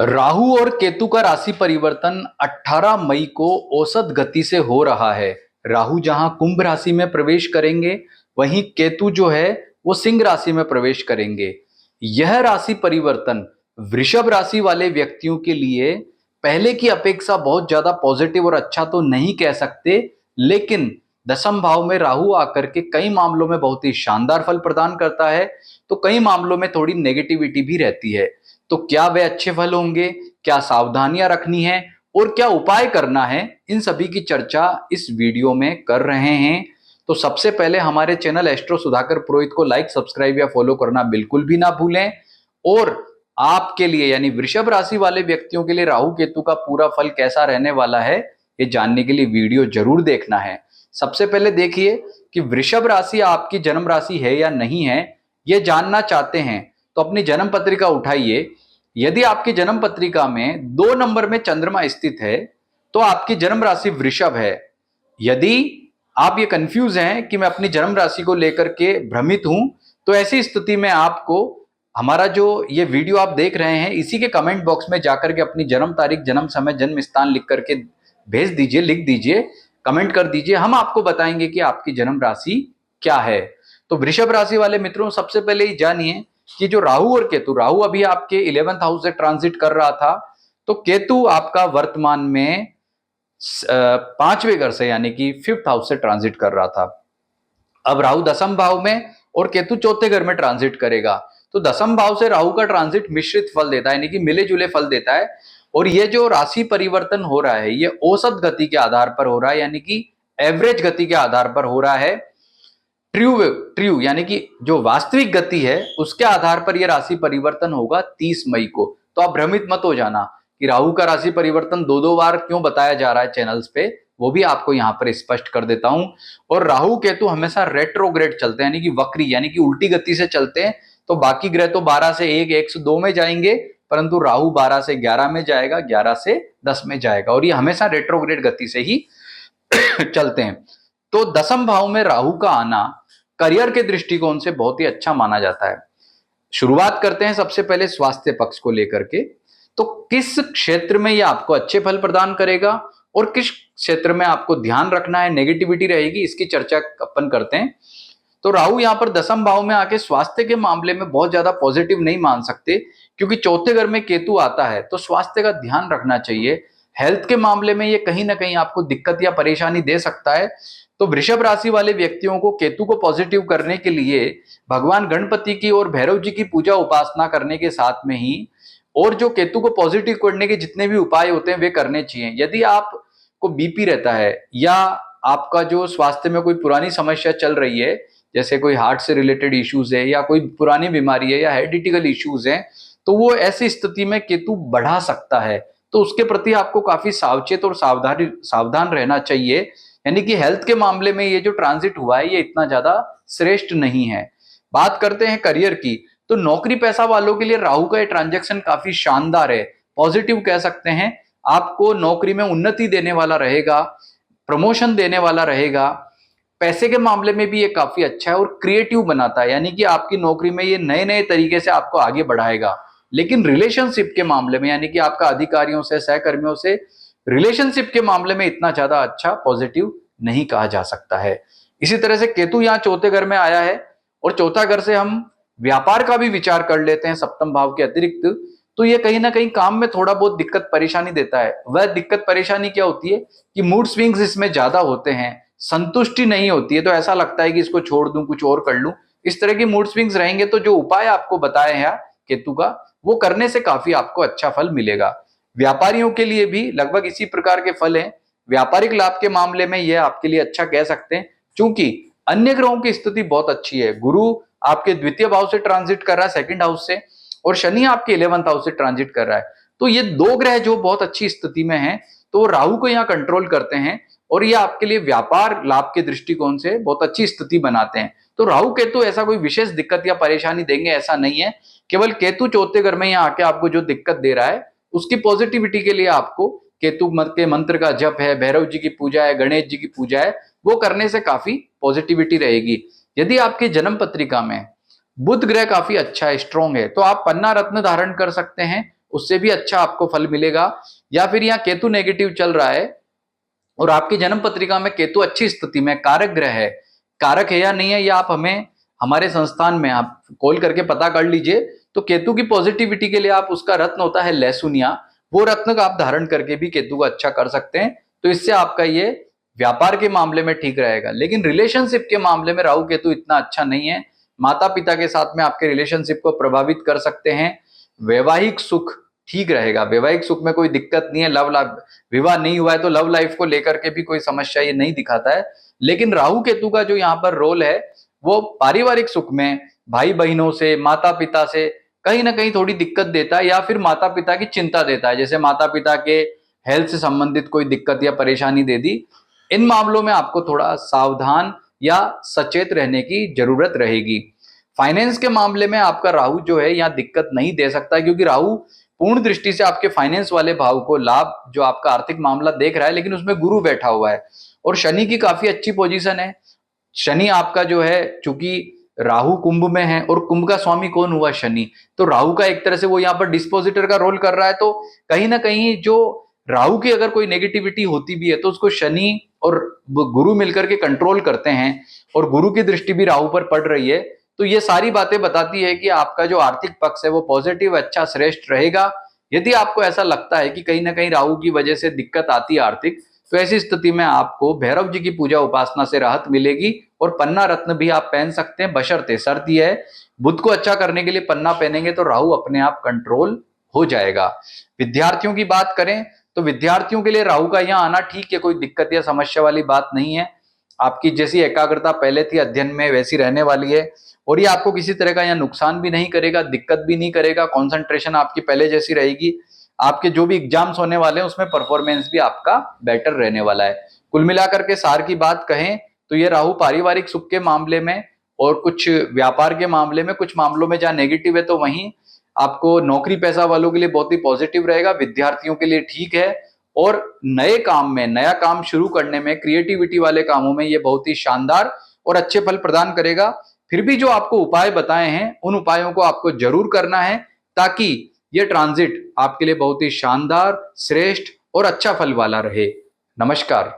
राहु और केतु का राशि परिवर्तन 18 मई को औसत गति से हो रहा है। राहु जहां कुंभ राशि में प्रवेश करेंगे, वहीं केतु जो है वो सिंह राशि में प्रवेश करेंगे। यह राशि परिवर्तन वृषभ राशि वाले व्यक्तियों के लिए पहले की अपेक्षा बहुत ज्यादा पॉजिटिव और अच्छा तो नहीं कह सकते, लेकिन दसम भाव में राहु आकर के कई मामलों में बहुत ही शानदार फल प्रदान करता है, तो कई मामलों में थोड़ी नेगेटिविटी भी रहती है। तो क्या वे अच्छे फल होंगे, क्या सावधानियां रखनी है और क्या उपाय करना है, इन सभी की चर्चा इस वीडियो में कर रहे हैं। तो सबसे पहले हमारे चैनल एस्ट्रो सुधाकर पुरोहित को लाइक, सब्सक्राइब या फॉलो करना बिल्कुल भी ना भूलें। और आपके लिए यानी वृषभ राशि वाले व्यक्तियों के लिए राहु केतु का पूरा फल कैसा रहने वाला है, ये जानने के लिए वीडियो जरूर देखना है। सबसे पहले देखिए कि वृषभ राशि आपकी जन्म राशि है या नहीं है, ये जानना चाहते हैं तो अपनी जन्म पत्रिका उठाइए। यदि आपकी जन्म पत्रिका में 2 नंबर में चंद्रमा स्थित है तो आपकी जन्म राशि वृषभ है। यदि आप ये कंफ्यूज हैं कि मैं अपनी जन्म राशि को लेकर के भ्रमित हूं, तो ऐसी स्थिति में आपको हमारा जो ये वीडियो आप देख रहे हैं, इसी के कमेंट बॉक्स में जाकर के अपनी जन्म तारीख, जन्म समय, जन्म स्थान लिख करके भेज दीजिए, लिख दीजिए, कमेंट कर दीजिए। हम आपको बताएंगे कि आपकी जन्म राशि क्या है। तो वृषभ राशि वाले मित्रों, सबसे पहले ही जानिए कि जो राहु और केतु, राहु अभी आपके 11th हाउस से ट्रांजिट कर रहा था, तो केतु आपका वर्तमान में 5वें घर से यानी कि 5th हाउस से ट्रांजिट कर रहा था। अब राहु दसम भाव में और केतु चौथे घर में ट्रांजिट करेगा। तो दसम भाव से राहु का ट्रांजिट मिश्रित फल देता है, यानी कि मिले जुले फल देता है। और ये जो राशि परिवर्तन हो रहा है, ये औसत गति के आधार पर हो रहा है, यानी कि एवरेज गति के आधार पर हो रहा है। ट्रू यानी कि जो वास्तविक गति है उसके आधार पर यह राशि परिवर्तन होगा 30 मई को। तो आप भ्रमित मत हो जाना कि राहु का राशि परिवर्तन दो दो बार क्यों बताया जा रहा है चैनल्स पे, वो भी आपको यहां पर स्पष्ट कर देता हूं। और राहु केतु हमेशा रेट्रोग्रेड चलते हैं, यानी कि वक्री, यानी कि उल्टी गति से चलते हैं। तो बाकी ग्रह तो 12 से 1, 1 से 2 में जाएंगे, परंतु राहु 12 से 11 में जाएगा, 11 से 10 में जाएगा, और ये हमेशा रेट्रोग्रेड गति से ही चलते हैं। तो दसम भाव में राहु का आना करियर के दृष्टिकोण से बहुत ही अच्छा माना जाता है। शुरुआत करते हैं सबसे पहले स्वास्थ्य पक्ष को लेकर के। तो किस क्षेत्र में यह आपको अच्छे फल प्रदान करेगा और किस क्षेत्र में आपको ध्यान रखना है, नेगेटिविटी रहेगी, इसकी चर्चा अपन करते हैं। तो राहु यहां पर दसम भाव में आके स्वास्थ्य के मामले में बहुत ज्यादा पॉजिटिव नहीं मान सकते, क्योंकि चौथे घर में केतु आता है, तो स्वास्थ्य का ध्यान रखना चाहिए। हेल्थ के मामले में ये कहीं ना कहीं आपको दिक्कत या परेशानी दे सकता है। तो वृषभ राशि वाले व्यक्तियों को केतु को पॉजिटिव करने के लिए भगवान गणपति की और भैरव जी की पूजा उपासना करने के साथ में ही, और जो केतु को पॉजिटिव करने के जितने भी उपाय होते हैं वे करने चाहिए। यदि आपको बीपी रहता है या आपका जो स्वास्थ्य में कोई पुरानी समस्या चल रही है, जैसे कोई हार्ट से रिलेटेड इश्यूज है या कोई पुरानी बीमारी है या हेरिडिटिकल इश्यूज है, तो वो ऐसी स्थिति में केतु बढ़ा सकता है। तो उसके प्रति आपको काफी सावचेत और सावधान रहना चाहिए। यानी कि हेल्थ के मामले में ये जो ट्रांजिट हुआ है, ये इतना ज्यादा श्रेष्ठ नहीं है। बात करते हैं करियर की। तो नौकरी पैसा वालों के लिए राहु का ये ट्रांजैक्शन काफी शानदार है, पॉजिटिव कह सकते हैं। आपको नौकरी में उन्नति देने वाला रहेगा, प्रमोशन देने वाला रहेगा। पैसे के मामले में भी ये काफी अच्छा है और क्रिएटिव बनाता है, यानी कि आपकी नौकरी में ये नए नए तरीके से आपको आगे बढ़ाएगा। लेकिन रिलेशनशिप के मामले में, यानी कि आपका अधिकारियों से, सहकर्मियों से रिलेशनशिप के मामले में इतना ज्यादा अच्छा पॉजिटिव नहीं कहा जा सकता है। इसी तरह से केतु यहाँ चौथे घर में आया है, और चौथा घर से हम व्यापार का भी विचार कर लेते हैं सप्तम भाव के अतिरिक्त। तो ये कहीं ना कहीं काम में थोड़ा बहुत दिक्कत परेशानी देता है। वह दिक्कत परेशानी क्या होती है कि मूड स्विंग्स इसमें ज्यादा होते हैं, संतुष्टि नहीं होती है, तो ऐसा लगता है कि इसको छोड़ दूं, कुछ और कर लूं। इस तरह की मूड स्विंग्स रहेंगे, तो जो उपाय आपको बताए हैं केतु का, वो करने से काफी आपको अच्छा फल मिलेगा। व्यापारियों के लिए भी लगभग इसी प्रकार के फल हैं। व्यापारिक लाभ के मामले में यह आपके लिए अच्छा कह सकते हैं, क्योंकि अन्य ग्रहों की स्थिति बहुत अच्छी है। गुरु आपके द्वितीय भाव से ट्रांजिट कर रहा है, सेकंड हाउस से, और शनि आपके 11th हाउस से ट्रांजिट कर रहा है। तो ये दो ग्रह जो बहुत अच्छी स्थिति में हैं, तो राहु को यहाँ कंट्रोल करते हैं, और ये आपके लिए व्यापार लाभ के दृष्टिकोण से बहुत अच्छी स्थिति बनाते हैं। तो राहु केतु ऐसा कोई विशेष दिक्कत या परेशानी देंगे ऐसा नहीं है। केवल केतु चौथे घर में यहाँ आके आपको जो दिक्कत दे रहा है, उसकी पॉजिटिविटी के लिए आपको केतु के मंत्र का जप है, भैरव जी की पूजा है, गणेश जी की पूजा है, वो करने से काफी पॉजिटिविटी रहेगी। यदि आपकी जन्म पत्रिका में बुध ग्रह काफी अच्छा है, स्ट्रॉन्ग है, तो आप पन्ना रत्न धारण कर सकते हैं उससे भी अच्छा आपको फल मिलेगा। या फिर यहाँ केतु नेगेटिव चल रहा है और आपकी जन्म पत्रिका में केतु अच्छी स्थिति में कारक ग्रह है, कारक है या नहीं है, या आप हमें हमारे संस्थान में आप कॉल करके पता कर लीजिए। तो केतु की पॉजिटिविटी के लिए आप उसका रत्न होता है लहसुनिया, वो रत्न का आप धारण करके भी केतु को अच्छा कर सकते हैं। तो इससे आपका ये व्यापार के मामले में ठीक रहेगा। लेकिन रिलेशनशिप के मामले में राहु केतु इतना अच्छा नहीं है, माता पिता के साथ में आपके रिलेशनशिप को प्रभावित कर सकते हैं। वैवाहिक सुख ठीक रहेगा, वैवाहिक सुख में कोई दिक्कत नहीं है। लव लाइफ, विवाह नहीं हुआ है तो लव लाइफ को लेकर के भी कोई समस्या ये नहीं दिखाता है। लेकिन राहु केतु का जो यहाँ पर रोल है वो पारिवारिक सुख में भाई बहनों से, माता पिता से कहीं ना कहीं थोड़ी दिक्कत देता है, या फिर माता पिता की चिंता देता है। जैसे माता पिता के हेल्थ से संबंधित कोई दिक्कत या परेशानी दे दी, इन मामलों में आपको थोड़ा सावधान या सचेत रहने की जरूरत रहेगी। फाइनेंस के मामले में आपका राहु जो है यहाँ दिक्कत नहीं दे सकता, क्योंकि राहु पूर्ण दृष्टि से आपके फाइनेंस वाले भाव को लाभ जो आपका आर्थिक मामला देख रहा है, लेकिन उसमें गुरु बैठा हुआ है और शनि की काफी अच्छी पोजीशन है। शनि आपका जो है, चूंकि राहु कुंभ में है और कुंभ का स्वामी कौन हुआ, शनि, तो राहु का एक तरह से वो यहाँ पर डिस्पोजिटर का रोल कर रहा है। तो कहीं ना कहीं जो राहु की अगर कोई नेगेटिविटी होती भी है तो उसको शनि और गुरु मिलकर के कंट्रोल करते हैं, और गुरु की दृष्टि भी राहु पर पड़ रही है। तो ये सारी बातें बताती है कि आपका जो आर्थिक पक्ष है वो पॉजिटिव, अच्छा, श्रेष्ठ रहेगा। यदि आपको ऐसा लगता है कि कहीं ना कहीं राहु की वजह से दिक्कत आती है आर्थिक, तो ऐसी स्थिति में आपको भैरव जी की पूजा उपासना से राहत मिलेगी। और पन्ना रत्न भी आप पहन सकते हैं, बशर्ते शर्त यह है बुध को अच्छा करने के लिए पन्ना पहनेंगे तो राहु अपने आप कंट्रोल हो जाएगा। विद्यार्थियों की बात करें तो विद्यार्थियों के लिए राहु का यहाँ आना ठीक है, कोई दिक्कत या समस्या वाली बात नहीं है। आपकी जैसी एकाग्रता पहले थी अध्ययन में वैसी रहने वाली है, और ये आपको किसी तरह का यहाँ नुकसान भी नहीं करेगा, दिक्कत भी नहीं करेगा। कंसंट्रेशन आपकी पहले जैसी रहेगी। आपके जो भी एग्जाम्स होने वाले हैं उसमें परफॉर्मेंस भी आपका बेटर रहने वाला है। कुल मिलाकर के सार की बात कहें तो ये राहु पारिवारिक सुख के मामले में और कुछ व्यापार के मामले में, कुछ मामलों में जहां नेगेटिव है तो वहीं आपको नौकरी पैसा वालों के लिए बहुत ही पॉजिटिव रहेगा, विद्यार्थियों के लिए ठीक है। और नए काम में, नया काम शुरू करने में, क्रिएटिविटी वाले कामों में ये बहुत ही शानदार और अच्छे फल प्रदान करेगा। फिर भी जो आपको उपाय बताए हैं उन उपायों को आपको जरूर करना है, ताकि ये ट्रांजिट आपके लिए बहुत ही शानदार, श्रेष्ठ और अच्छा फल वाला रहे। नमस्कार।